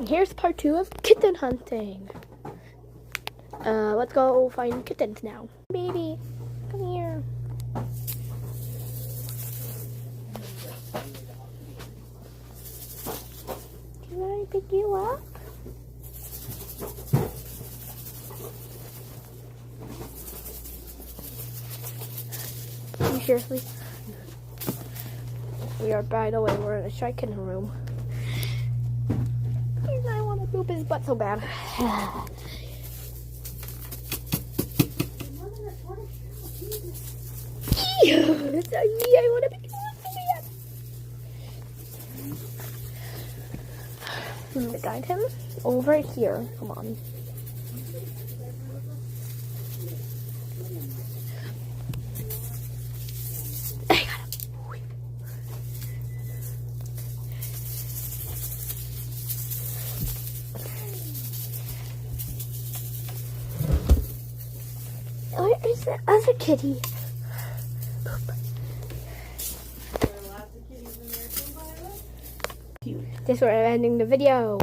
Here's part 2 of kitten hunting. Let's go find kittens now. Baby, come here. Can I pick you up? Are you seriously? We are, by the way, we're in a shy kitten room. I want to poop his butt so bad. I want to pick him up so bad. I'm going to guide him over here. Come on. I got him. Where is the other kitty? This is where I'm ending the video.